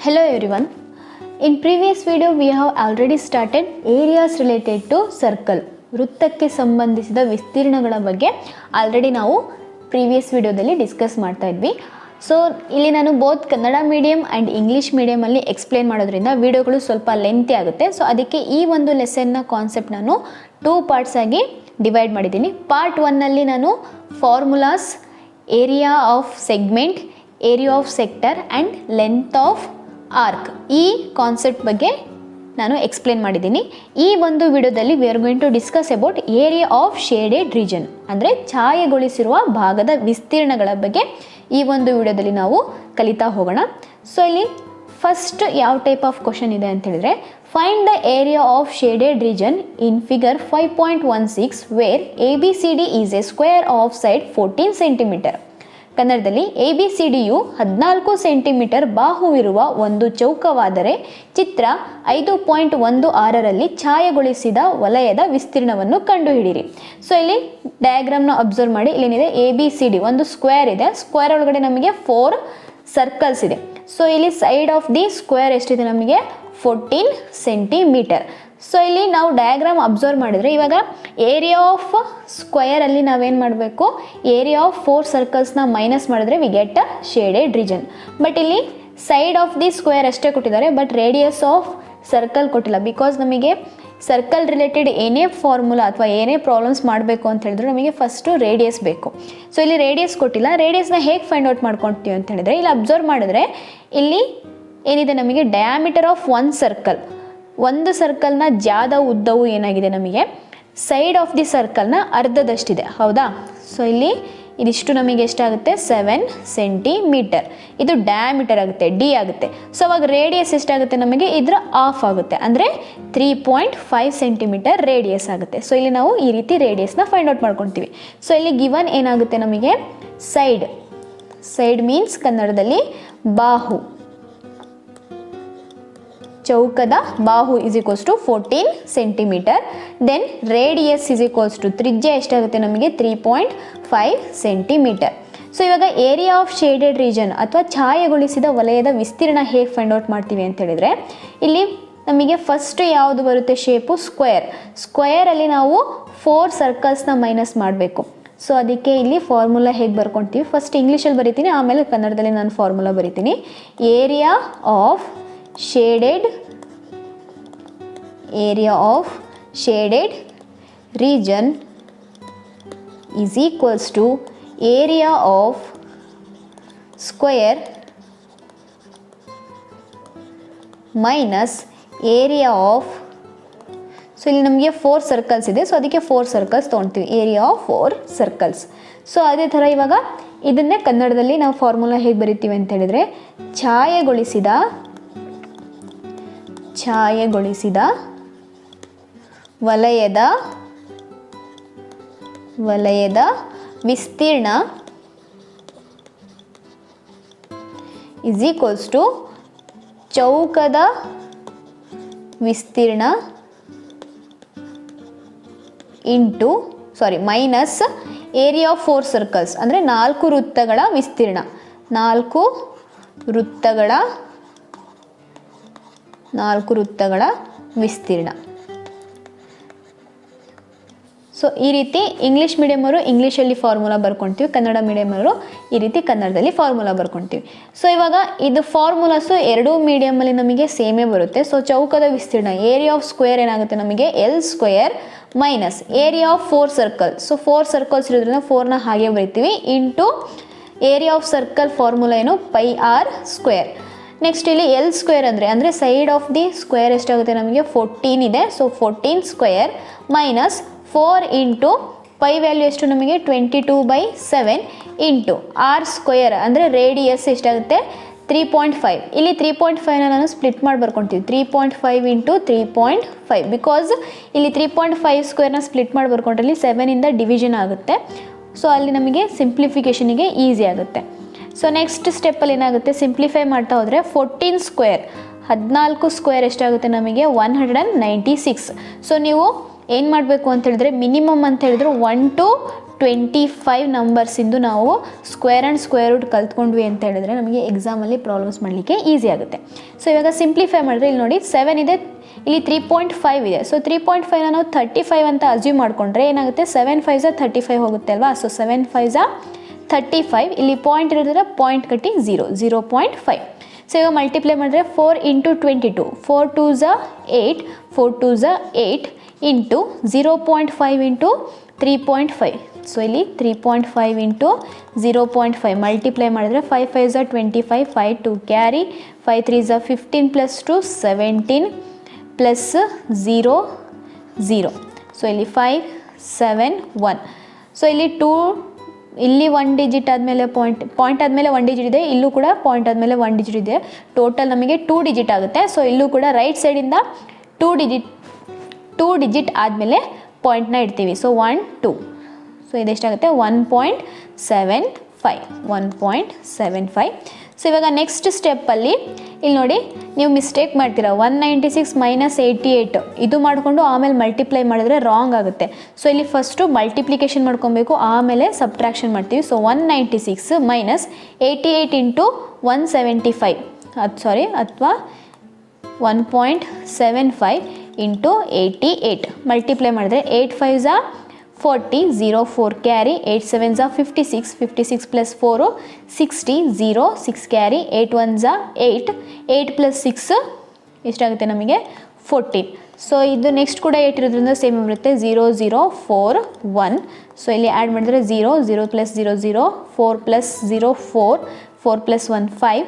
Hello everyone. In previous video we have already started areas related to circle. ವೃತ್ತಕ್ಕೆ ಸಂಬಂಧಿಸಿದ ವಿಸ್ತೀರ್ಣಗಳ ಬಗ್ಗೆ already ನಾವು previous ವಿಡಿಯೋದಲ್ಲಿ ಡಿಸ್ಕಸ್ ಮಾಡ್ತಾ ಇದ್ವಿ. ಸೊ ಇಲ್ಲಿ ನಾನು both Kannada medium and English ಮೀಡಿಯಮಲ್ಲಿ ಎಕ್ಸ್ಪ್ಲೇನ್ ಮಾಡೋದ್ರಿಂದ ವಿಡಿಯೋಗಳು ಸ್ವಲ್ಪ ಲೆಂತಿ ಆಗುತ್ತೆ. ಸೊ ಅದಕ್ಕೆ ಈ ಒಂದು ಲೆಸನ್ನ ಕಾನ್ಸೆಪ್ಟ್ ನಾನು 2 ಪಾರ್ಟ್ಸ್ ಆಗಿ ಡಿವೈಡ್ ಮಾಡಿದ್ದೀನಿ. ಪಾರ್ಟ್ 1ನಲ್ಲಿ ನಾನು formulas, area of segment, area of sector and length of arc ಈ ಕಾನ್ಸೆಪ್ಟ್ ಬಗ್ಗೆ ನಾನು ಎಕ್ಸ್ಪ್ಲೇನ್ ಮಾಡಿದ್ದೀನಿ. ಈ ಒಂದು ವಿಡಿಯೋದಲ್ಲಿ we are going to discuss about area of shaded region, ಅಂದರೆ ಛಾಯೆಗೊಳಿಸಿರುವ ಭಾಗದ ವಿಸ್ತೀರ್ಣಗಳ ಬಗ್ಗೆ ಈ ಒಂದು ವಿಡಿಯೋದಲ್ಲಿ ನಾವು ಕಲಿತಾ ಹೋಗೋಣ. ಸೊ ಇಲ್ಲಿ ಫಸ್ಟ್ ಯಾವ ಟೈಪ್ ಆಫ್ ಕ್ವಶನ್ ಇದೆ ಅಂತ ಹೇಳಿದ್ರೆ, find the area of shaded region in figure 5.16 where ABCD is a square of side 14 centimetre. ಕನ್ನಡದಲ್ಲಿ ABCDಯು 14 ಸೆಂಟಿಮೀಟರ್ ಬಾಹುವಿರುವ ಒಂದು ಚೌಕವಾದರೆ ಚಿತ್ರ 5.16ರಲ್ಲಿ ಛಾಯೆಗೊಳಿಸಿದ ವಲಯದ ವಿಸ್ತೀರ್ಣವನ್ನು ಕಂಡುಹಿಡಿಯಿರಿ. ಸೊ ಇಲ್ಲಿ ಡಯಾಗ್ರಾಮ್ನ ಅಬ್ಸರ್ವ್ ಮಾಡಿ. ಇಲ್ಲೇನಿದೆ ABCD ಒಂದು ಸ್ಕ್ವೇರ್ ಇದೆ. ಸ್ಕ್ವೇರ್ ಒಳಗಡೆ ನಮಗೆ 4 ಸರ್ಕಲ್ಸ್ ಇದೆ. ಸೊ ಇಲ್ಲಿ ಸೈಡ್ ಆಫ್ ದಿ ಸ್ಕ್ವೇರ್ ಎಷ್ಟಿದೆ ನಮಗೆ 14 ಸೆಂಟಿಮೀಟರ್. ಸೊ ಇಲ್ಲಿ ನಾವು ಡಯಾಗ್ರಾಮ್ ಅಬ್ಸರ್ವ್ ಮಾಡಿದರೆ ಇವಾಗ ಏರಿಯಾ ಆಫ್ ಸ್ಕ್ವಯರಲ್ಲಿ ನಾವೇನು ಮಾಡಬೇಕು, ಏರಿಯಾ ಆಫ್ 4 ಸರ್ಕಲ್ಸ್ನ ಮೈನಸ್ ಮಾಡಿದ್ರೆ we get a shaded region. But ಇಲ್ಲಿ ಸೈಡ್ ಆಫ್ ದಿ ಸ್ಕ್ವೇರ್ ಅಷ್ಟೇ ಕೊಟ್ಟಿದ್ದಾರೆ, ಬಟ್ ರೇಡಿಯಸ್ ಆಫ್ ಸರ್ಕಲ್ ಕೊಟ್ಟಿಲ್ಲ. ಬಿಕಾಸ್ ನಮಗೆ ಸರ್ಕಲ್ ರಿಲೇಟೆಡ್ ಏನೇ ಫಾರ್ಮುಲಾ ಅಥವಾ ಏನೇ ಪ್ರಾಬ್ಲಮ್ಸ್ ಮಾಡಬೇಕು ಅಂತ ಹೇಳಿದ್ರೆ ನಮಗೆ ಫಸ್ಟು ರೇಡಿಯಸ್ ಬೇಕು. ಸೊ ಇಲ್ಲಿ ರೇಡಿಯಸ್ ಕೊಟ್ಟಿಲ್ಲ. ರೇಡಿಯಸ್ನ ಹೇಗೆ ಫೈಂಡ್ ಔಟ್ ಮಾಡ್ಕೊತೀವಿ ಅಂತ ಹೇಳಿದ್ರೆ, ಇಲ್ಲಿ ಅಬ್ಸರ್ವ್ ಮಾಡಿದ್ರೆ ಇಲ್ಲಿ ಏನಿದೆ ನಮಗೆ ಡಯಾಮೀಟರ್ ಆಫ್ ಒಂದು ಸರ್ಕಲ್ನ ಜಾದ ಉದ್ದವು ಏನಾಗಿದೆ ನಮಗೆ ಸೈಡ್ ಆಫ್ ದಿ ಸರ್ಕಲ್ನ ಅರ್ಧದಷ್ಟಿದೆ, ಹೌದಾ? ಸೊ ಇಲ್ಲಿ ಇದಿಷ್ಟು ನಮಗೆ ಎಷ್ಟಾಗುತ್ತೆ 7 ಸೆಂಟಿಮೀಟರ್. ಇದು ಡಯಾಮೀಟರ್ ಆಗುತ್ತೆ, ಡಿ ಆಗುತ್ತೆ. ಸೊ ಅವಾಗ ರೇಡಿಯಸ್ ಎಷ್ಟಾಗುತ್ತೆ ನಮಗೆ, ಇದರ ಆಫ್ ಆಗುತ್ತೆ, ಅಂದರೆ 3.5 ಸೆಂಟಿಮೀಟರ್ ರೇಡಿಯಸ್ ಆಗುತ್ತೆ. ಸೊ ಇಲ್ಲಿ ನಾವು ಈ ರೀತಿ ರೇಡಿಯಸ್ನ ಫೈಂಡ್ ಔಟ್ ಮಾಡ್ಕೊತೀವಿ. ಸೊ ಇಲ್ಲಿ ಗಿವನ್ ಏನಾಗುತ್ತೆ ನಮಗೆ, ಸೈಡ್ ಮೀನ್ಸ್ ಕನ್ನಡದಲ್ಲಿ ಬಾಹು, ಚೌಕದ ಬಾಹು is equals to 14 centimetre. Then radius is equals to ತ್ರಿಜ್ಯ ಎಷ್ಟಾಗುತ್ತೆ ನಮಗೆ 3.5 ಸೆಂಟಿಮೀಟರ್. ಸೊ ಇವಾಗ ಏರಿಯಾ ಆಫ್ ಶೇಡೆಡ್ ರೀಜನ್ ಅಥವಾ ಛಾಯೆಗೊಳಿಸಿದ ವಲಯದ ವಿಸ್ತೀರ್ಣ ಹೇಗೆ ಫೈಂಡ್ ಔಟ್ ಮಾಡ್ತೀವಿ ಅಂತ ಹೇಳಿದರೆ, ಇಲ್ಲಿ ನಮಗೆ ಫಸ್ಟ್ ಯಾವುದು ಬರುತ್ತೆ ಶೇಪು ಸ್ಕ್ವಯರಲ್ಲಿ ನಾವು 4 ಸರ್ಕಲ್ಸ್ನ ಮೈನಸ್ ಮಾಡಬೇಕು. ಸೊ ಅದಕ್ಕೆ ಇಲ್ಲಿ ಫಾರ್ಮುಲಾ ಹೇಗೆ ಬರ್ಕೊಳ್ತೀವಿ, ಫಸ್ಟ್ ಇಂಗ್ಲೀಷಲ್ಲಿ ಬರಿತೀನಿ, ಆಮೇಲೆ ಕನ್ನಡದಲ್ಲಿ ನಾನು ಫಾರ್ಮುಲಾ ಬರಿತೀನಿ. Area of shaded region is equals to area of square minus area of, so ಇಲ್ಲಿ ನಮಗೆ 4 ಸರ್ಕಲ್ಸ್ ಇದೆ. ಸೊ ಅದಕ್ಕೆ 4 ಸರ್ಕಲ್ಸ್ ತೊಗೊಳ್ತೀವಿ, ಏರಿಯಾ ಆಫ್ 4 ಸರ್ಕಲ್ಸ್. ಸೊ ಅದೇ ಥರ ಇವಾಗ ಇದನ್ನೇ ಕನ್ನಡದಲ್ಲಿ ನಾವು ಫಾರ್ಮುಲಾ ಹೇಗೆ ಬರಿತೀವಿ ಅಂತ ಹೇಳಿದರೆ, ಛಾಯೆಗೊಳಿಸಿದ ವಲಯದ ವಿಸ್ತೀರ್ಣ ಇಸ್ ಈಕ್ವಲ್ಸ್ ಟು ಚೌಕದ ವಿಸ್ತೀರ್ಣ ಮೈನಸ್ ಏರಿಯಾ ಆಫ್ 4 ಸರ್ಕಲ್ಸ್, ಅಂದರೆ 4 ವೃತ್ತಗಳ ವಿಸ್ತೀರ್ಣ, 4 ವೃತ್ತಗಳ ವಿಸ್ತೀರ್ಣ. ಸೊ ಈ ರೀತಿ ಇಂಗ್ಲೀಷ್ ಮೀಡಿಯಮವರು ಇಂಗ್ಲೀಷಲ್ಲಿ ಫಾರ್ಮುಲಾ ಬರ್ಕೊಳ್ತೀವಿ, ಕನ್ನಡ ಮೀಡಿಯಮವರು ಈ ರೀತಿ ಕನ್ನಡದಲ್ಲಿ ಫಾರ್ಮುಲಾ ಬರ್ಕೊಳ್ತೀವಿ. ಸೊ ಇವಾಗ ಇದು ಫಾರ್ಮುಲಾಸು ಎರಡೂ ಮೀಡಿಯಮಲ್ಲಿ ನಮಗೆ ಸೇಮೇ ಬರುತ್ತೆ. ಸೊ ಚೌಕದ ವಿಸ್ತೀರ್ಣ ಏರಿಯಾ ಆಫ್ ಸ್ಕ್ವೇರ್ ಏನಾಗುತ್ತೆ ನಮಗೆ L² minus area of 4 circle. So 4 circles ಇರೋದ್ರಿಂದ 4ನ ಹಾಗೆ ಬರಿತೀವಿ, into area of circle formula ಏನು πr². ನೆಕ್ಸ್ಟ್ ಇಲ್ಲಿ L² ಅಂದರೆ ಸೈಡ್ ಆಫ್ ದಿ ಸ್ಕ್ವೇರ್ ಎಷ್ಟಾಗುತ್ತೆ ನಮಗೆ 14 ಇದೆ. So 14² minus 4 into pi value ಎಷ್ಟು ನಮಗೆ 22/7 ಇಂಟು r² ಅಂದರೆ ರೇಡಿಯಸ್ ಎಷ್ಟಾಗುತ್ತೆ 3.5. ಇಲ್ಲಿ 3.5ನ ನಾನು ಸ್ಪ್ಲಿಟ್ ಮಾಡಿ ಬರ್ಕೊಳ್ತೀವಿ, 3.5 ಇಂಟು 3.5. ಬಿಕಾಸ್ ಇಲ್ಲಿ 3.5² ಸ್ಪ್ಲಿಟ್ ಮಾಡಿ ಬರ್ಕೊಂಡ್ರೆ ಇಲ್ಲಿ 7ಇಂದ ಡಿವಿಷನ್ ಆಗುತ್ತೆ. ಸೊ ಅಲ್ಲಿ ನಮಗೆ ಸಿಂಪ್ಲಿಫಿಕೇಷನಿಗೆ ಈಸಿ ಆಗುತ್ತೆ. ಸೊ ನೆಕ್ಸ್ಟ್ ಸ್ಟೆಪ್ಪಲ್ಲಿ ಏನಾಗುತ್ತೆ, ಸಿಂಪ್ಲಿಫೈ ಮಾಡ್ತಾ ಹೋದರೆ 14² ಎಷ್ಟಾಗುತ್ತೆ ನಮಗೆ 196. ಸೊ ನೀವು ಏನು ಮಾಡಬೇಕು ಅಂತ ಹೇಳಿದ್ರೆ, ಮಿನಿಮಮ್ ಅಂತ ಹೇಳಿದ್ರೆ 1 to 25 ನಂಬರ್ಸಿಂದು ನಾವು ಸ್ಕ್ವೇರ್ ಆ್ಯಂಡ್ ಸ್ಕ್ವೇರ್ ರೂಟ್ ಕಲ್ತ್ಕೊಂಡ್ವಿ ಅಂತ ಹೇಳಿದ್ರೆ ನಮಗೆ ಎಕ್ಸಾಮಲ್ಲಿ ಪ್ರಾಬ್ಲಮ್ಸ್ ಮಾಡಲಿಕ್ಕೆ ಈಸಿ ಆಗುತ್ತೆ. ಸೊ ಇವಾಗ ಸಿಂಪ್ಲಿಫೈ ಮಾಡಿದ್ರೆ ಇಲ್ಲಿ ನೋಡಿ 7 ಇದೆ, ಇಲ್ಲಿ 3.5 ಇದೆ. ಸೊ 3.5ನ ನಾವು 35 ಅಂತ ಅಸ್ಯೂಮ್ ಮಾಡಿಕೊಂಡ್ರೆ ಏನಾಗುತ್ತೆ, 7 5 35 ಹೋಗುತ್ತೆ ಅಲ್ವಾ. ಸೊ 7 5 35, ಇಲ್ಲಿ ಪಾಯಿಂಟ್ ಇರೋದ್ರೆ ಪಾಯಿಂಟ್ ಕಟ್ಟಿ 0.5. ಸೊ ಇವಾಗ ಮಲ್ಟಿಪ್ಲೈ ಮಾಡಿದ್ರೆ 4 into 22, 4 2s 8, 4 2s 8 into 0.5 into 3.5. So ಇಲ್ಲಿ 3.5 ಇಂಟು 0.5 ಮಲ್ಟಿಪ್ಲೈ ಮಾಡಿದ್ರೆ 5 5s 25, 5 2 carry, 5 3s 15 plus 2 17 plus 0 0. So ಇಲ್ಲಿ 5 7 1. ಸೊ ಇಲ್ಲಿ 2, ಇಲ್ಲಿ 1 ಡಿಜಿಟ್ ಆದಮೇಲೆ ಪಾಯಿಂಟ್ ಆದಮೇಲೆ 1 ಡಿಜಿಟ್ ಇದೆ, ಇಲ್ಲೂ ಕೂಡ ಪಾಯಿಂಟ್ ಆದಮೇಲೆ 1 ಡಿಜಿಟ್ ಇದೆ. ಟೋಟಲ್ ನಮಗೆ 2 ಡಿಜಿಟ್ ಆಗುತ್ತೆ. ಸೊ ಇಲ್ಲೂ ಕೂಡ ರೈಟ್ ಸೈಡಿಂದ 2 ಡಿಜಿಟ್ ಆದಮೇಲೆ ಪಾಯಿಂಟ್ನ ಇಡ್ತೀವಿ. ಸೊ 1 2. ಸೊ ಇದೆಷ್ಟಾಗುತ್ತೆ 1.75. ಸೊ ಇವಾಗ ನೆಕ್ಸ್ಟ್ ಸ್ಟೆಪ್ಪಲ್ಲಿ ಇಲ್ಲಿ ನೋಡಿ, ನೀವು ಮಿಸ್ಟೇಕ್ ಮಾಡ್ತೀರಾ. 196 ಮೈನಸ್ 88 ಇದು ಮಾಡಿಕೊಂಡು ಆಮೇಲೆ ಮಲ್ಟಿಪ್ಲೈ ಮಾಡಿದ್ರೆ ರಾಂಗ್ ಆಗುತ್ತೆ. ಸೊ ಇಲ್ಲಿ ಫಸ್ಟು ಮಲ್ಟಿಪ್ಲಿಕೇಶನ್ ಮಾಡ್ಕೊಬೇಕು, ಆಮೇಲೆ ಸಬ್ಟ್ರಾಕ್ಷನ್ ಮಾಡ್ತೀವಿ. ಸೊ 196 ಮೈನಸ್ 88 ಇಂಟು 175 ಅಥವಾ 1.75 ಇಂಟು 88 ಮಲ್ಟಿಪ್ಲೈ ಮಾಡಿದ್ರೆ 8 5s 40, 0 4 carry, 8 7s 56, 56 plus 4 60, 0 6 carry, 8 1s 8, 8 plus 6 ಎಷ್ಟಾಗುತ್ತೆ ನಮಗೆ 14. ಸೊ ಇದು ನೆಕ್ಸ್ಟ್ ಕೂಡ 8 ಇರೋದ್ರಿಂದ ಸೇಮ್ ಬರುತ್ತೆ, 0 0 4 1. ಸೊ ಇಲ್ಲಿ ಆ್ಯಡ್ ಮಾಡಿದ್ರೆ 0 0 ಪ್ಲಸ್ 0 0, 4 ಪ್ಲಸ್ 0 4, 4 ಪ್ಲಸ್ 1 5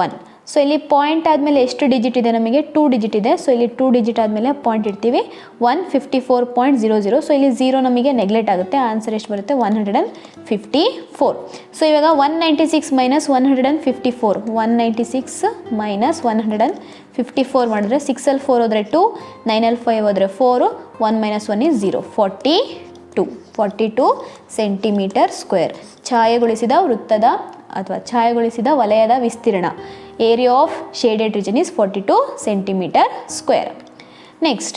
1. ಸೊ ಇಲ್ಲಿ ಪಾಯಿಂಟ್ ಆದಮೇಲೆ ಎಷ್ಟು ಡಿಜಿಟ್ ಇದೆ ನಮಗೆ, 2 ಡಿಜಿಟ್ ಇದೆ. ಸೊ ಇಲ್ಲಿ 2 ಡಿಜಿಟ್ ಆದಮೇಲೆ ಪಾಯಿಂಟ್ ಇಡ್ತೀವಿ, 154.00. ಸೊ ಇಲ್ಲಿ 0 ನಮಗೆ ನೆಗ್ಲೆಕ್ಟ್ ಆಗುತ್ತೆ. ಆನ್ಸರ್ ಎಷ್ಟು ಬರುತ್ತೆ, 154. ಸೊ ಇವಾಗ 196 ಮೈನಸ್ 154, 196 ಮೈನಸ್ 154 ಮಾಡಿದ್ರೆ 6ಅಲ್ಲಿ 4 ಹೋದರೆ 2, 9ಅಲ್ಲಿ 5 ಹೋದರೆ 4, 1 ಮೈನಸ್ 1 ಇಸ್ 0, 42 ಸೆಂಟಿಮೀಟರ್ ಸ್ಕ್ವೇರ್. ಛಾಯೆಗೊಳಿಸಿದ ವೃತ್ತದ ಅಥವಾ ಛಾಯೆಗೊಳಿಸಿದ ವಲಯದ ವಿಸ್ತೀರ್ಣ, area of shaded region is 42 centimeter square. Next,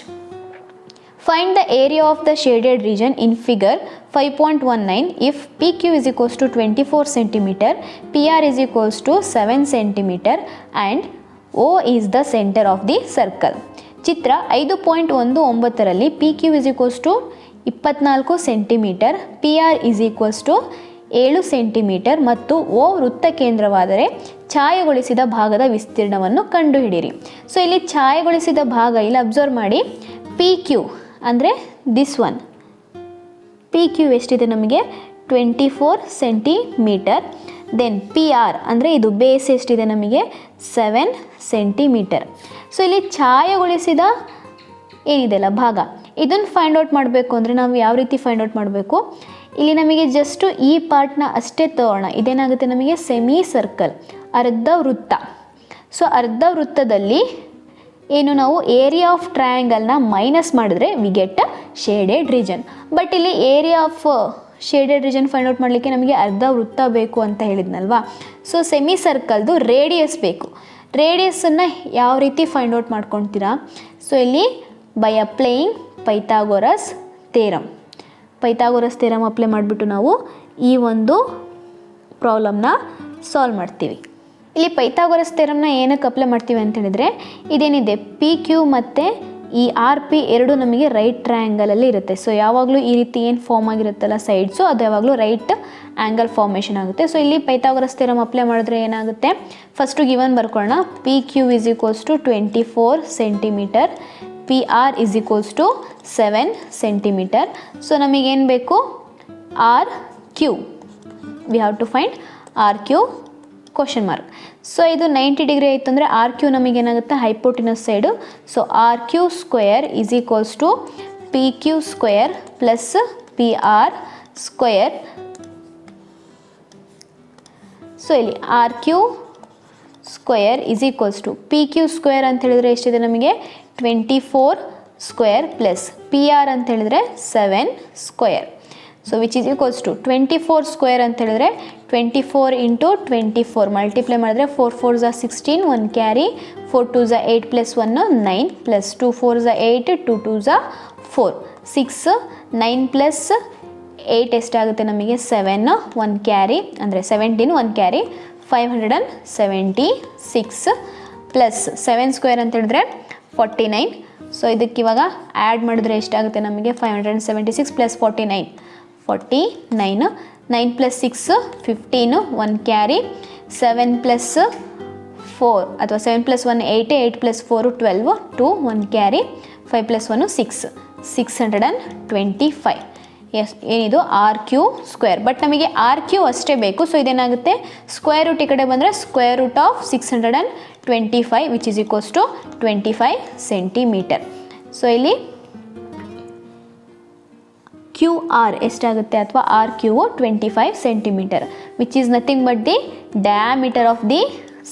find the area of the shaded region in figure 5.19 if PQ is equals to 24 centimeter, PR is equals to 7 centimeter and O is the center of the circle. ಚಿತ್ರ 5.19ರಲ್ಲಿ PQ is equals to 24 centimetre, PR is equals to 7 centimetre ಮತ್ತು O ವೃತ್ತ ಕೇಂದ್ರವಾದರೆ ಛಾಯೆಗೊಳಿಸಿದ ಭಾಗದ ವಿಸ್ತೀರ್ಣವನ್ನು ಕಂಡುಹಿಡಿಯಿರಿ. So ಇಲ್ಲಿ ಛಾಯೆಗೊಳಿಸಿದ ಭಾಗ ಇಲ್ಲಿ ಅಬ್ಸರ್ವ್ ಮಾಡಿ, PQ ಅಂದರೆ ದಿಸ್ ಒನ್, PQ ಎಷ್ಟಿದೆ ನಮಗೆ 24 ಸೆಂಟಿಮೀಟರ್. ದೆನ್ PR ಅಂದರೆ ಇದು ಬೇಸ್ ಎಷ್ಟಿದೆ ನಮಗೆ 7 ಸೆಂಟಿಮೀಟರ್. ಸೊ ಇಲ್ಲಿ ಛಾಯೆಗೊಳಿಸಿದ ಏನಿದೆಯಲ್ಲ ಭಾಗ, ಇದನ್ನು ಫೈಂಡ್ ಔಟ್ ಮಾಡಬೇಕು ಅಂದರೆ ನಾವು ಯಾವ ರೀತಿ ಫೈಂಡ್ ಔಟ್ ಮಾಡಬೇಕು, ಇಲ್ಲಿ ನಮಗೆ ಜಸ್ಟು ಈ ಪಾರ್ಟ್ನ ಅಷ್ಟೇ ತಗೋಣ. ಇದೇನಾಗುತ್ತೆ ನಮಗೆ ಸೆಮಿ ಸರ್ಕಲ್, ಅರ್ಧ ವೃತ್ತ. ಸೊ ಅರ್ಧ ವೃತ್ತದಲ್ಲಿ ಏನು ನಾವು ಏರಿಯಾ ಆಫ್ ಟ್ರಯಾಂಗಲ್ನ ಮೈನಸ್ ಮಾಡಿದ್ರೆ we get shaded region. But ಇಲ್ಲಿ area of shaded region find out ಮಾಡಲಿಕ್ಕೆ ನಮಗೆ ಅರ್ಧ ವೃತ್ತ ಬೇಕು ಅಂತ ಹೇಳಿದ್ನಲ್ವಾ. ಸೊ ಸೆಮಿ ಸರ್ಕಲ್ದು ರೇಡಿಯಸ್ ಬೇಕು. ರೇಡಿಯಸನ್ನು ಯಾವ ರೀತಿ ಫೈಂಡ್ ಔಟ್ ಮಾಡ್ಕೊಳ್ತೀರಾ, ಸೊ ಇಲ್ಲಿ by applying Pythagoras theorem apply ಮಾಡಿಬಿಟ್ಟು ನಾವು ಈ ಒಂದು ಪ್ರಾಬ್ಲಮ್ನ ಸಾಲ್ವ್ ಮಾಡ್ತೀವಿ. ಇಲ್ಲಿ ಪೈಥಾಗೋರಸ್ ಥಿಯರಮ್ನ ಏನಕ್ಕೆ ಅಪ್ಲೈ ಮಾಡ್ತೀವಿ ಅಂತ ಹೇಳಿದರೆ, ಇದೇನಿದೆ PQ ಮತ್ತು ಈ RP ಎರಡು ನಮಗೆ ರೈಟ್ ಟ್ರಯಾಂಗಲಲ್ಲಿ ಇರುತ್ತೆ. ಸೊ ಯಾವಾಗಲೂ ಈ ರೀತಿ ಏನು ಫಾರ್ಮ್ ಆಗಿರುತ್ತಲ್ಲ ಸೈಡ್ಸು, ಅದು ಯಾವಾಗಲೂ ರೈಟ್ ಆ್ಯಂಗಲ್ ಫಾರ್ಮೇಷನ್ ಆಗುತ್ತೆ. ಸೊ ಇಲ್ಲಿ ಪೈಥಾಗೋರಸ್ ಥಿಯರಮ್ ಅಪ್ಲೈ ಮಾಡಿದ್ರೆ ಏನಾಗುತ್ತೆ, ಫಸ್ಟು ಗಿವನ್ ಬರ್ಕೊಳ್ಳೋಣ. PQ is equals to 24 centimetre, PR is equals to 7 centimetre. So ನಮಗೇನು ಬೇಕು, RQ. We have to find RQ question mark. So ಇದು 90 ಡಿಗ್ರಿ ಆಯಿತು ಅಂದರೆ RQ ನಮಗೇನಾಗುತ್ತೆ, hypotenuse side. So RQ square is equals to PQ square plus PR square. So ಇಲ್ಲಿ RQ square is equals to PQ square ಅಂತ ಹೇಳಿದ್ರೆ ಎಷ್ಟಿದೆ ನಮಗೆ 24 square plus PR ಅಂತ ಹೇಳಿದ್ರೆ 7 square. So which is equals to 24 square ಅಂತ ಹೇಳಿದ್ರೆ 24 into 24 multiply ಮಾಡಿದ್ರೆ 4 4s 16, 1 carry, 4 2s 8 plus 1 9 plus 2 4s 8, 2 2s 4, 6 9 plus 8 ಎಷ್ಟಾಗುತ್ತೆ ನಮಗೆ 7 1 ಕ್ಯಾರಿ ಅಂದರೆ 17 1 ಕ್ಯಾರಿ 576 ಪ್ಲಸ್ 7 ಸ್ಕ್ವೇರ್ ಅಂತ ಹೇಳಿದ್ರೆ 49. ಸೊ ಇದಕ್ಕೆ ಇವಾಗ ಆ್ಯಡ್ ಮಾಡಿದ್ರೆ ಎಷ್ಟಾಗುತ್ತೆ ನಮಗೆ 576 ಪ್ಲಸ್ 49 9 ಪ್ಲಸ್ 6 15 1 ಕ್ಯಾರಿ 7 ಪ್ಲಸ್ 4 ಅಥವಾ 7 plus 1 8 8 plus 4 12 2 1 carry 5 plus 1 6 625. Yes ಏನಿದು RQ ಸ್ಕ್ವೇರ್. ಬಟ್ ನಮಗೆ RQ ಅಷ್ಟೇ ಬೇಕು. ಸೊ ಇದೇನಾಗುತ್ತೆ ಸ್ಕ್ವೇರ್ ರೂಟ್ ಈ ಕಡೆ ಬಂದರೆ square root of 625 which is equals to 25 centimetre. So ಇಲ್ಲಿ QR ಎಷ್ಟಾಗುತ್ತೆ ಅಥವಾ RQ 25 centimetre which is nothing but the diameter of the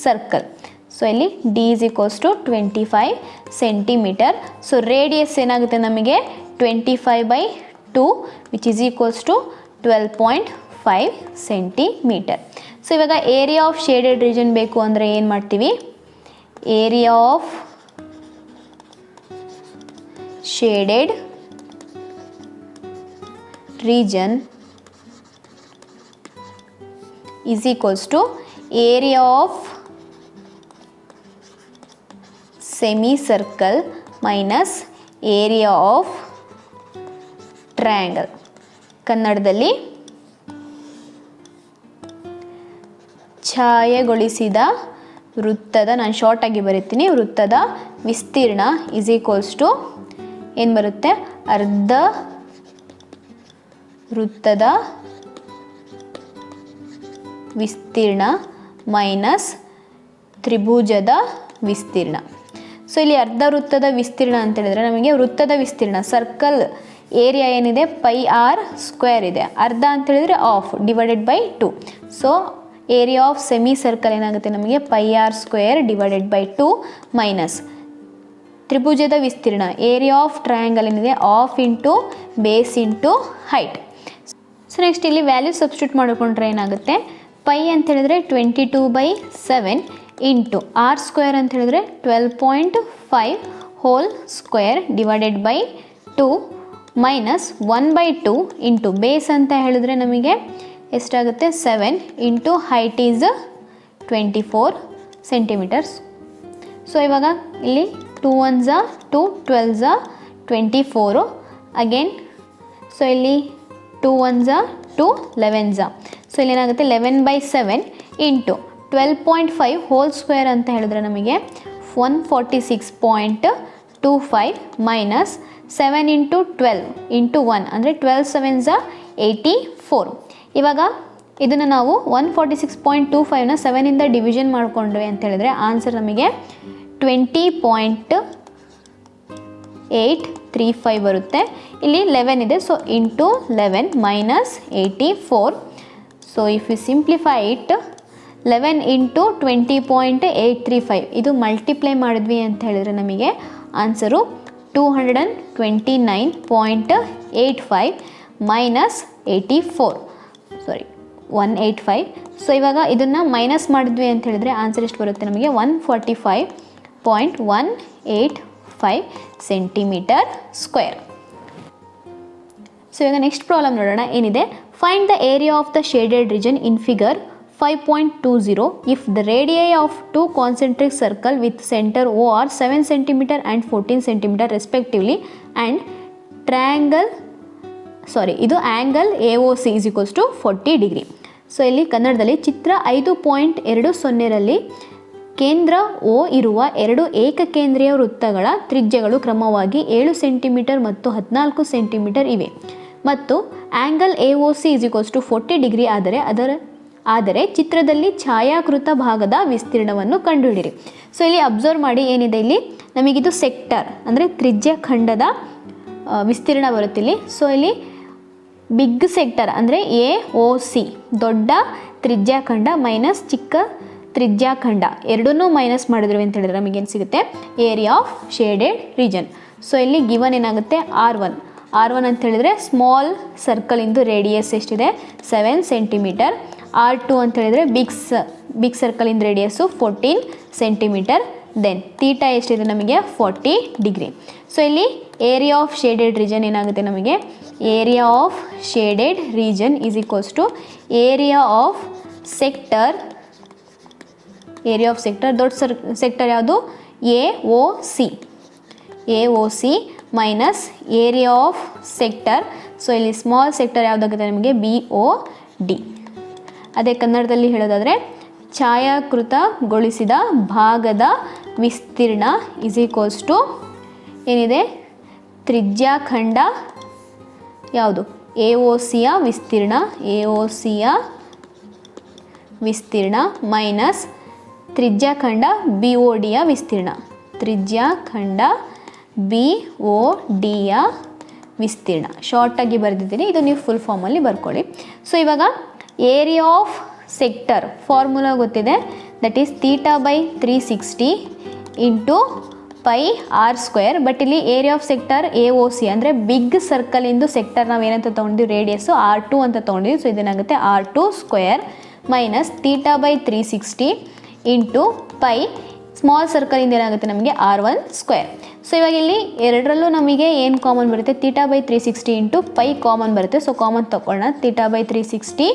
circle. So ಇಲ್ಲಿ D is equals to 25 centimetre. So radius ಏನಾಗುತ್ತೆ ನಮಗೆ 25/2 which is equals to 12.5 centimetre. So ಇವಾಗ area of shaded region ಬೇಕು ಅಂದರೆ ಏನು ಮಾಡ್ತೀವಿ, area of shaded region is equals to area of semicircle minus area of triangle. ಕನ್ನಡದಲ್ಲಿ ಛಾಯೆಗೊಳಿಸಿದ ವೃತ್ತದ, ನಾನು ಶಾರ್ಟ್ ಆಗಿ ಬರೀತೀನಿ, ವೃತ್ತದ ವಿಸ್ತೀರ್ಣ ಇಸ್ ಈಕ್ವಲ್ಸ್ ಟು ಏನು ಬರುತ್ತೆ, ಅರ್ಧ ವೃತ್ತದ ವಿಸ್ತೀರ್ಣ ಮೈನಸ್ ತ್ರಿಭುಜದ ವಿಸ್ತೀರ್ಣ. ಸೊ ಇಲ್ಲಿ ಅರ್ಧ ವೃತ್ತದ ವಿಸ್ತೀರ್ಣ ಅಂತ ಹೇಳಿದ್ರೆ ನಮಗೆ ವೃತ್ತದ ವಿಸ್ತೀರ್ಣ ಸರ್ಕಲ್ ಏರಿಯಾ ಏನಿದೆ πr ಸ್ಕ್ವೇರ್ ಇದೆ, ಅರ್ಧ ಅಂತ ಹೇಳಿದ್ರೆ half divided by 2. So area of semi circle ಏನಾಗುತ್ತೆ ನಮಗೆ πr square divided by 2 minus ತ್ರಿಭುಜದ ವಿಸ್ತೀರ್ಣ ಏರಿಯಾ ಆಫ್ ಟ್ರಯಾಂಗಲ್ ಏನಿದೆ of into base into height. So next ಇಲ್ಲಿ ವ್ಯಾಲ್ಯೂ ಸಬ್ಸ್ಟಿಟ್ಯೂಟ್ ಮಾಡಿಕೊಂಡ್ರೆ ಏನಾಗುತ್ತೆ, ಪೈ ಅಂತ ಹೇಳಿದ್ರೆ 22/7 ಇಂಟು ಆರ್ ಸ್ಕ್ವೇರ್ ಅಂತ ಹೇಳಿದ್ರೆ 12.5 whole square divided by 2 minus 1/2 into base ಅಂತ ಹೇಳಿದ್ರೆ ನಮಗೆ ಎಷ್ಟಾಗುತ್ತೆ 7 into height is 24 centimetres. So ಇವಾಗ ಇಲ್ಲಿ 2 1s 2 12s 24 ಅಗೇನ್. ಸೊ ಇಲ್ಲಿ 2 1s 2 11s. ಸೊ ಇಲ್ಲಿ ಏನಾಗುತ್ತೆ 11/7 ಇಂಟು 12.5 ಹೋಲ್ ಸ್ಕ್ವೇರ್ ಅಂತ ಹೇಳಿದ್ರೆ ನಮಗೆ 146.25 ಮೈನಸ್ 7 ಇಂಟು 12 ಇಂಟು 1 ಅಂದರೆ 12 7s 84. ಇವಾಗ ಇದನ್ನು ನಾವು 146.25ನ 7ಇಂದ ಡಿವಿಷನ್ ಮಾಡಿಕೊಂಡ್ವಿ ಅಂತ ಹೇಳಿದ್ರೆ ಆನ್ಸರ್ ನಮಗೆ 20.835 ಬರುತ್ತೆ. ಇಲ್ಲಿ 11 ಇದೆ, so into 11 minus 84. So if you simplify it 11 into 20.835 ಇದು ಮಲ್ಟಿಪ್ಲೈ ಮಾಡಿದ್ವಿ ಅಂತ ಹೇಳಿದ್ರೆ ನಮಗೆ ಆನ್ಸರು 229.85 ಮೈನಸ್ 84 ಸಾರಿ 185. ಸೊ ಇವಾಗ ಇದನ್ನು ಮೈನಸ್ ಮಾಡಿದ್ವಿ ಅಂತ ಹೇಳಿದ್ರೆ ಆನ್ಸರ್ ಎಷ್ಟು ಬರುತ್ತೆ ನಮಗೆ 145.185 ಸೆಂಟಿಮೀಟರ್ ಸ್ಕ್ವೇರ್. ಸೊ ಇವಾಗ ನೆಕ್ಸ್ಟ್ ಪ್ರಾಬ್ಲಮ್ ನೋಡೋಣ ಏನಿದೆ. Find the area of the shaded region in figure 5.20 if the radii of two concentric circle with center O are 7 cm and 14 cm respectively and triangle ಇದು angle AOC is equals to 40 degree. So ಇಲ್ಲಿ ಕನ್ನಡದಲ್ಲಿ ಚಿತ್ರ 5.20ರಲ್ಲಿ ಕೇಂದ್ರ O ಇರುವ ಎರಡು ಏಕಕೇಂದ್ರೀಯ ವೃತ್ತಗಳ ತ್ರಿಜ್ಯಗಳು ಕ್ರಮವಾಗಿ 7 centimetre ಮತ್ತು 14 centimetre ಇವೆ ಮತ್ತು angle AOC is equals to 40 degree ಆದರೆ ಚಿತ್ರದಲ್ಲಿ ಛಾಯಾಕೃತ ಭಾಗದ ವಿಸ್ತೀರ್ಣವನ್ನು ಕಂಡುಹಿಡಿಯಿರಿ. ಸೊ ಇಲ್ಲಿ ಅಬ್ಸರ್ವ್ ಮಾಡಿ ಏನಿದೆ, ಇಲ್ಲಿ ನಮಗಿದು ಸೆಕ್ಟರ್ ಅಂದರೆ ತ್ರಿಜ್ಯ ಖಂಡದ ವಿಸ್ತೀರ್ಣ ಬರುತ್ತೆ ಇಲ್ಲಿ. ಸೊ ಇಲ್ಲಿ ಬಿಗ್ ಸೆಕ್ಟರ್ ಅಂದರೆ AOC ದೊಡ್ಡ ತ್ರಿಜ್ಯಾಖಂಡ ಮೈನಸ್ ಚಿಕ್ಕ ತ್ರಿಜ್ಯಾಖಂಡ ಎರಡನ್ನೂ ಮೈನಸ್ ಮಾಡಿದ್ವಿ ಅಂತ ಹೇಳಿದ್ರೆ ನಮಗೇನು ಸಿಗುತ್ತೆ, area of shaded region. So ಇಲ್ಲಿ ಗಿವನ್ ಏನಾಗುತ್ತೆ R1 ಅಂತ ಹೇಳಿದ್ರೆ ಸ್ಮಾಲ್ ಸರ್ಕಲ್ ಇಂದು ರೇಡಿಯಸ್ ಎಷ್ಟಿದೆ 7 ಸೆಂಟಿಮೀಟರ್. R2 ಅಂತ ಹೇಳಿದ್ರೆ ಬಿಗ್ ಸರ್ಕಲ್ ಇಂದು ರೇಡಿಯಸ್ಸು 14 ಸೆಂಟಿಮೀಟರ್. ದೆನ್ ತೀಟಾ ಎಷ್ಟಿದೆ ನಮಗೆ 40 ಡಿಗ್ರಿ. ಸೊ ಇಲ್ಲಿ ಏರಿಯಾ ಆಫ್ ಶೇಡೆಡ್ ರೀಜನ್ ಏನಾಗುತ್ತೆ ನಮಗೆ area of shaded region is equals to area of sector. Area of sector ದೊಡ್ಡ ಸೆಕ್ಟರ್ ಯಾವುದು? A O C minus area of sector. So ಇಲ್ಲಿ small sector ಯಾವುದಾಗುತ್ತೆ ನಮಗೆ? B O D. ಅದೇ ಕನ್ನಡದಲ್ಲಿ ಹೇಳೋದಾದರೆ ಛಾಯಾಕೃತಗೊಳಿಸಿದ ಭಾಗದ ವಿಸ್ತೀರ್ಣ ಈಸ್ ಈಕ್ವಲ್ಸ್ ಟು ಏನಿದೆ? ತ್ರಿಜ್ಯಾಖಂಡ ಯಾವುದು? ಎ ಒ ಸಿಯ ವಿಸ್ತೀರ್ಣ, ಎ ಒ ಸಿಯ ವಿಸ್ತೀರ್ಣ ಮೈನಸ್ ತ್ರಿಜ್ಯಾಖಂಡ ಬಿ ಒ ಡಿಯ ವಿಸ್ತೀರ್ಣ. ತ್ರಿಜ್ಯಾಖಂಡ ಬಿ ಒ ಡಿಯ ವಿಸ್ತೀರ್ಣ ಶಾರ್ಟಾಗಿ ಬರೆದಿದ್ದೀನಿ, ಇದು ನೀವು ಫುಲ್ ಫಾರ್ಮಲ್ಲಿ ಬರ್ಕೊಳ್ಳಿ. ಸೊ ಇವಾಗ ಏರಿಯಾ ಆಫ್ ಸೆಕ್ಟರ್ ಫಾರ್ಮುಲಾ ಗೊತ್ತಿದೆ, that is θ/360 into pi r square. But ಇಲ್ಲಿ area of sector A O C ಅಂದರೆ ಬಿಗ್ ಸರ್ಕಲಿಂದು ಸೆಕ್ಟರ್ ನಾವು ಏನಂತ ತೊಗೊಂಡಿದ್ದೀವಿ? ರೇಡಿಯಸ್ಸು R2 ಅಂತ ತೊಗೊಂಡಿದ್ದೀವಿ. ಸೊ ಇದೇನಾಗುತ್ತೆ? R2 square minus θ/360 into pi small ಸರ್ಕಲಿಂದ ಏನಾಗುತ್ತೆ ನಮಗೆ? R1 square. ಸೊ ಇವಾಗ ಇಲ್ಲಿ ಎರಡರಲ್ಲೂ ನಮಗೆ ಏನು ಕಾಮನ್ ಬರುತ್ತೆ? θ/360 ಇಂಟು ಪೈ ಕಾಮನ್ ಬರುತ್ತೆ. ಸೊ ಕಾಮನ್ ತಗೊಳ್ಳೋಣ. θ/360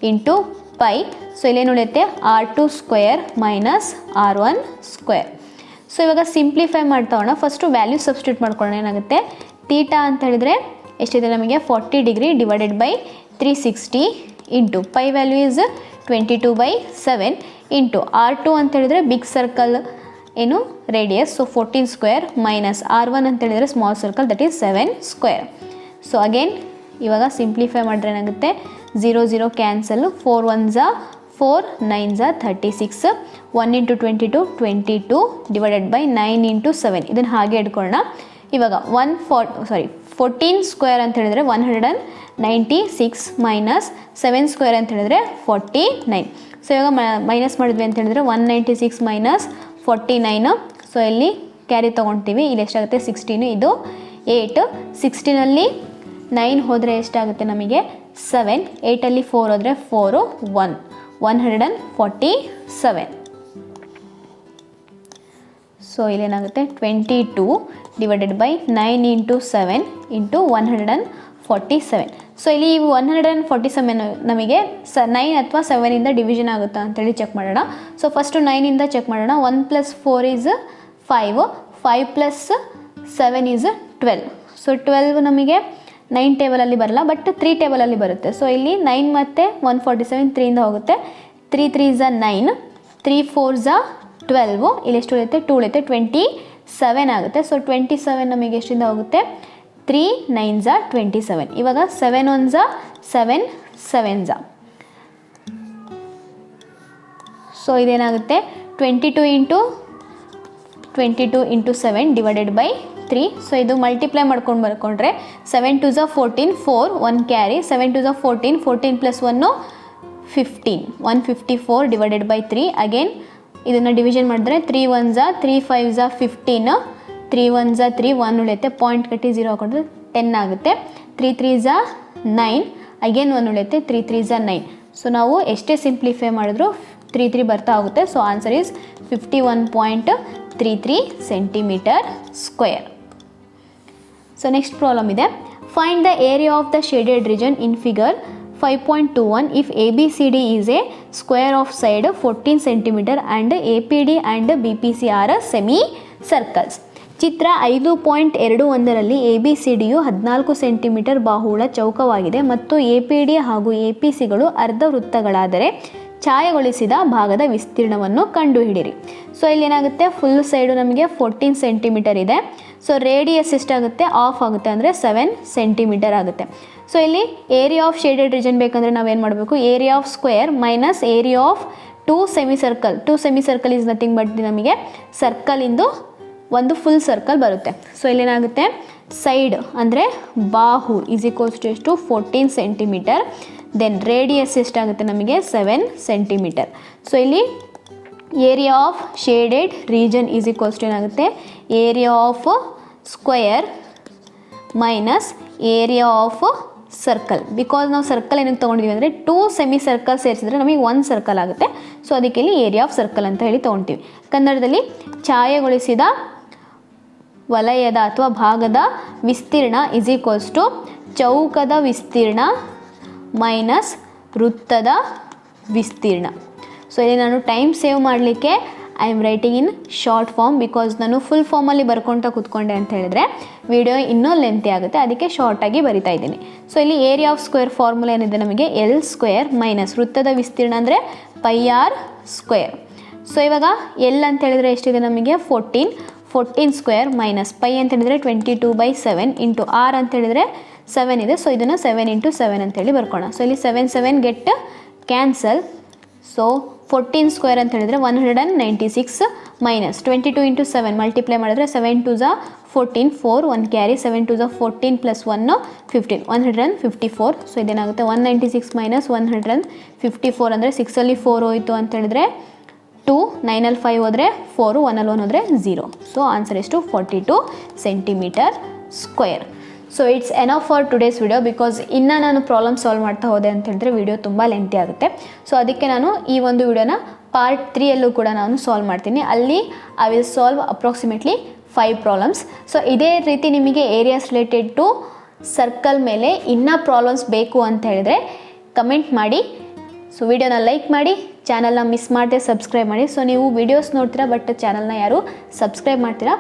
ಇಂಟು ಪೈ. ಸೊ ಇಲ್ಲೇನು ಉಳಿಯುತ್ತೆ? R2 square minus R1 square. So ಇವಾಗ ಸಿಂಪ್ಲಿಫೈ ಮಾಡ್ತಾ ಹೋಗೋಣ. ಫಸ್ಟು ವ್ಯಾಲ್ಯೂ ಸಬ್ಸ್ಟಿಟ್ಯೂಟ್ ಮಾಡ್ಕೊಳ್ಳೋಣ. ಏನಾಗುತ್ತೆ? ತೀಟಾ ಅಂತ ಹೇಳಿದರೆ ಎಷ್ಟಿದೆ ನಮಗೆ? 40 degree divided by 360 into pi value is 22/7 into R2 ಅಂತ ಹೇಳಿದರೆ ಬಿಗ್ ಸರ್ಕಲ್ ಏನು radius, so 14 square minus R1 ಅಂತ ಹೇಳಿದರೆ small circle, that is 7 square. So again ಇವಾಗ ಸಿಂಪ್ಲಿಫೈ ಮಾಡಿದ್ರೆ ಏನಾಗುತ್ತೆ? 0 0 cancel, 4 1s 4 9s 36, 1 into 22 22 divided by 9 into 7. ಇದನ್ನು ಹಾಗೆ ಇಟ್ಕೊಳ್ಳೋಣ. ಇವಾಗ 14 ಸ್ಕ್ವೇರ್ ಅಂತ ಹೇಳಿದರೆ 196 ಮೈನಸ್ 7 ಸ್ಕ್ವೇರ್ ಅಂತ ಹೇಳಿದರೆ 49. ಸೊ ಇವಾಗ ಮೈನಸ್ ಮಾಡಿದ್ವಿ ಅಂತ ಹೇಳಿದ್ರೆ 196 ಮೈನಸ್ 49. ಸೊ ಇಲ್ಲಿ ಕ್ಯಾರಿ ತೊಗೊಳ್ತೀವಿ. ಇಲ್ಲಿ ಎಷ್ಟಾಗುತ್ತೆ? 16. ಇದು 8. 16ಅಲ್ಲಿ 9 ಹೋದರೆ ಎಷ್ಟಾಗುತ್ತೆ ನಮಗೆ? 7. 8ಅಲ್ಲಿ 4 ಹೋದರೆ 4 1 147. ಸೊ ಇಲ್ಲೇನಾಗುತ್ತೆ? 22 divided by 9 into 7 into 147. So ಇಲ್ಲಿ 147 ನಮಗೆ 9 ಅಥವಾ 7ಇಂದ ಡಿವಿಷನ್ ಆಗುತ್ತಾ ಅಂತೇಳಿ ಚೆಕ್ ಮಾಡೋಣ. ಸೊ ಫಸ್ಟು 9ಇಂದ ಚೆಕ್ ಮಾಡೋಣ. 1 + 4 ಈಸ್ 5, 5 + 7 ಈಸ್ 12. ಸೊ 12 ನಮಗೆ 9 ಟೇಬಲಲ್ಲಿ ಬರಲ್ಲ, ಬಟ್ 3 ಟೇಬಲಲ್ಲಿ ಬರುತ್ತೆ. ಸೊ ಇಲ್ಲಿ 9 ಮತ್ತು 147 3ಇಂದ ಹೋಗುತ್ತೆ. 3 3s 9, 3 4s 12, ಇಲ್ಲಿ ಎಷ್ಟು ಉಳಿಯುತ್ತೆ? 2 ಉಳಿಯುತ್ತೆ, 27 ಆಗುತ್ತೆ. ಸೊ 27 ನಮಗೆ ಎಷ್ಟಿಂದ ಹೋಗುತ್ತೆ? 3 9s 27. ಇವಾಗ 7 1s 7 7s. ಸೊ ಇದೇನಾಗುತ್ತೆ? 22 ಇಂಟು 7 ಡಿವೈಡೆಡ್ ಬೈ 3. ಸೊ ಇದು ಮಲ್ಟಿಪ್ಲೈ ಮಾಡ್ಕೊಂಡು ಬರ್ಕೊಂಡ್ರೆ 7 2s 14, 4 1 carry, 7 2s 14, 14 + 1 15, 154 divided by 3. Again ಇದನ್ನು ಡಿವಿಷನ್ ಮಾಡಿದ್ರೆ 3 1s 3 5s 15, 3 1s 3, 1 ಉಳಿಯುತ್ತೆ, ಪಾಯಿಂಟ್ ಕಟ್ಟಿ 0 ಹಾಕೊಂಡ್ರೆ 10 ಆಗುತ್ತೆ. 3 3s 9, ಅಗೇನ್ 1 ಉಳಿಯುತ್ತೆ, 3 3s 9. ಸೊ ನಾವು ಎಷ್ಟೇ ಸಿಂಪ್ಲಿಫೈ ಮಾಡಿದ್ರು 3 3 ಬರ್ತಾ ಹೋಗುತ್ತೆ. So answer is 51.33 centimetre square. So next problem ಇದೆ. Find the area of the shaded region in figure 5.21 if ABCD is a square of side 14 cm and APD and BPC are semi-circles. ಚಿತ್ರ 5.21ರಲ್ಲಿ ABCDಯು 14 centimetre ಬಾಹುಳ ಚೌಕವಾಗಿದೆ ಮತ್ತು APD ಹಾಗೂ APCಗಳು ಅರ್ಧ ವೃತ್ತಗಳಾದರೆ ಛಾಯೆಗೊಳಿಸಿದ ಭಾಗದ ವಿಸ್ತೀರ್ಣವನ್ನು ಕಂಡುಹಿಡಿಯಿರಿ. ಸೊ ಇಲ್ಲಿ ಏನಾಗುತ್ತೆ? ಫುಲ್ ಸೈಡು ನಮಗೆ 14 ಸೆಂಟಿಮೀಟರ್ ಇದೆ. ಸೊ ರೇಡಿಯಸ್ ಎಷ್ಟಾಗುತ್ತೆ? ಆಫ್ ಆಗುತ್ತೆ, ಅಂದರೆ 7 ಸೆಂಟಿಮೀಟರ್ ಆಗುತ್ತೆ. ಸೊ ಇಲ್ಲಿ ಏರಿಯಾ ಆಫ್ ಶೇಡೆಡ್ ರೀಜನ್ ಬೇಕಂದರೆ ನಾವೇನು ಮಾಡಬೇಕು? Area of square minus area of 2 semicircle. 2 semicircle is nothing but ನಮಗೆ ಸರ್ಕಲಿಂದು ಒಂದು ಫುಲ್ ಸರ್ಕಲ್ ಬರುತ್ತೆ. ಸೊ ಇಲ್ಲೇನಾಗುತ್ತೆ? ಸೈಡ್ ಅಂದರೆ ಬಾಹು ಈಸ್ ಈಕ್ವಲ್ಸ್ ಟು ಎಷ್ಟು? 14 ಸೆಂಟಿಮೀಟರ್. ದೆನ್ ರೇಡಿಯಸ್ ಎಷ್ಟಾಗುತ್ತೆ ನಮಗೆ? 7 ಸೆಂಟಿಮೀಟರ್. ಸೊ ಇಲ್ಲಿ area of shaded region is equals to ಏನಾಗುತ್ತೆ? Area of square minus area of circle. Because ನಾವು ಸರ್ಕಲ್ ಏನಕ್ಕೆ ತೊಗೊಂಡಿದ್ದೀವಿ ಅಂದರೆ 2 ಸೆಮಿ ಸರ್ಕಲ್ ಸೇರಿಸಿದ್ರೆ ನಮಗೆ 1 ಸರ್ಕಲ್ ಆಗುತ್ತೆ. ಸೊ ಅದಕ್ಕೆ ಇಲ್ಲಿ ಏರಿಯಾ ಆಫ್ ಸರ್ಕಲ್ ಅಂತ ಹೇಳಿ ತೊಗೊಳ್ತೀವಿ. ಕನ್ನಡದಲ್ಲಿ ಛಾಯೆಗೊಳಿಸಿದ ವಲಯದ ಅಥವಾ ಭಾಗದ ವಿಸ್ತೀರ್ಣ ಈಸ್ ಈಕ್ವಲ್ಸ್ ಟು ಚೌಕದ ವಿಸ್ತೀರ್ಣ ಮೈನಸ್ ವೃತ್ತದ ವಿಸ್ತೀರ್ಣ. ಸೊ ಇಲ್ಲಿ ನಾನು ಟೈಮ್ ಸೇವ್ ಮಾಡಲಿಕ್ಕೆ I am writing in short form, because ನಾನು ಫುಲ್ ಫಾರ್ಮಲ್ಲಿ ಬರ್ಕೊಳ್ತಾ ಕೂತ್ಕೊಂಡೆ ಅಂತ ಹೇಳಿದ್ರೆ ವಿಡಿಯೋ ಇನ್ನೂ ಲೆಂತಿ ಆಗುತ್ತೆ, ಅದಕ್ಕೆ ಶಾರ್ಟಾಗಿ ಬರಿತಾ ಇದ್ದೀನಿ. ಸೊ ಇಲ್ಲಿ ಏರಿಯಾ ಆಫ್ ಸ್ಕ್ವೇರ್ ಫಾರ್ಮುಲಾ ಏನಿದೆ ನಮಗೆ ಎಲ್ ಸ್ಕ್ವೇರ್ ಮೈನಸ್ ವೃತ್ತದ ವಿಸ್ತೀರ್ಣ ಅಂದರೆ ಪೈ ಆರ್ ಸ್ಕ್ವೇರ್. ಸೊ ಇವಾಗ ಎಲ್ ಅಂತ ಹೇಳಿದ್ರೆ ಎಷ್ಟಿದೆ ನಮಗೆ 14 ಸ್ಕ್ವೇರ್ ಮೈನಸ್ ಪೈ ಅಂತ ಹೇಳಿದ್ರೆ 22/7 ಇಂಟು ಆರ್ ಅಂತ ಹೇಳಿದ್ರೆ 7 ಇದೆ. ಸೊ ಇದನ್ನು 7 × 7 ಅಂತೇಳಿ ಬರ್ಕೋಣ. ಸೊ ಇಲ್ಲಿ 7 ಗೆಟ್ ಕ್ಯಾನ್ಸಲ್. ಸೊ 14 ಸ್ಕ್ವೇರ್ ಅಂತ ಹೇಳಿದ್ರೆ 196 ಮೈನಸ್ 22 × 7 ಮಲ್ಟಿಪ್ಲೈ ಮಾಡಿದ್ರೆ 7 2 × 14 4 1 ಕ್ಯಾರಿ 7 2 × 14 ಪ್ಲಸ್ 1 15 154. ಸೊ ಇದೇನಾಗುತ್ತೆ 196 ಮೈನಸ್ 154 ಅಂದರೆ 6ಅಲ್ಲಿ 4 ಹೋಯಿತು ಅಂತ ಹೇಳಿದ್ರೆ 2 9ಅಲ್ಲಿ 5 ಹೋದರೆ 4 1ಅಲ್ಲಿ 1 ಹೋದರೆ 0. ಸೊ ಆನ್ಸರ್ ಎಷ್ಟು 42 centimetre square. So it's enough for today's video, because ಇನ್ನು ನಾನು ಪ್ರಾಬ್ಲಮ್ ಸಾಲ್ವ್ ಮಾಡ್ತಾ ಹೋದೆ ಅಂತ ಹೇಳಿದ್ರೆ ವಿಡಿಯೋ ತುಂಬ ಲೆಂತಿ ಆಗುತ್ತೆ. ಸೊ ಅದಕ್ಕೆ ನಾನು ಈ ಒಂದು ವಿಡಿಯೋನ ಪಾರ್ಟ್ 3ಯಲ್ಲೂ ಕೂಡ ನಾನು ಸಾಲ್ವ್ ಮಾಡ್ತೀನಿ. ಅಲ್ಲಿ I will solve approximately 5 problems. So ಇದೇ ರೀತಿ ನಿಮಗೆ ಏರಿಯಾಸ್ ರಿಲೇಟೆಡ್ ಟು ಸರ್ಕಲ್ ಮೇಲೆ ಇನ್ನೂ ಪ್ರಾಬ್ಲಮ್ಸ್ ಬೇಕು ಅಂತ ಹೇಳಿದ್ರೆ ಕಮೆಂಟ್ ಮಾಡಿ. ಸೊ ವಿಡಿಯೋನ ಲೈಕ್ ಮಾಡಿ, ಚಾನಲ್ನ ಮಿಸ್ ಮಾಡದೆ ಸಬ್ಸ್ಕ್ರೈಬ್ ಮಾಡಿ. ಸೊ ನೀವು ವಿಡಿಯೋಸ್ ನೋಡ್ತೀರಾ ಬಟ್ ಚಾನಲ್ನ ಯಾರು ಸಬ್ಸ್ಕ್ರೈಬ್ ಮಾಡ್ತೀರಾ,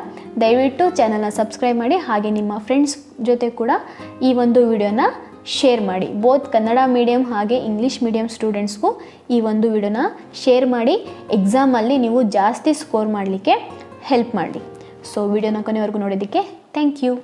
ದಯವಿಟ್ಟು ಚಾನಲ್ನ ಸಬ್ಸ್ಕ್ರೈಬ್ ಮಾಡಿ. ಹಾಗೆ ನಿಮ್ಮ ಫ್ರೆಂಡ್ಸ್ ಜೊತೆ ಕೂಡ ಈ ಒಂದು ವಿಡಿಯೋನ ಶೇರ್ ಮಾಡಿ. ಬೋತ್ ಕನ್ನಡ ಮೀಡಿಯಮ್ ಹಾಗೆ ಇಂಗ್ಲೀಷ್ ಮೀಡಿಯಮ್ ಸ್ಟೂಡೆಂಟ್ಸ್ಗೂ ಈ ಒಂದು ವಿಡಿಯೋನ ಶೇರ್ ಮಾಡಿ. ಎಕ್ಸಾಮಲ್ಲಿ ನೀವು ಜಾಸ್ತಿ ಸ್ಕೋರ್ ಮಾಡಲಿಕ್ಕೆ ಹೆಲ್ಪ್ ಮಾಡಿ. ಸೊ ವಿಡಿಯೋನ ಕೊನೆವರೆಗೂ ನೋಡೋದಕ್ಕೆ ಥ್ಯಾಂಕ್ ಯು.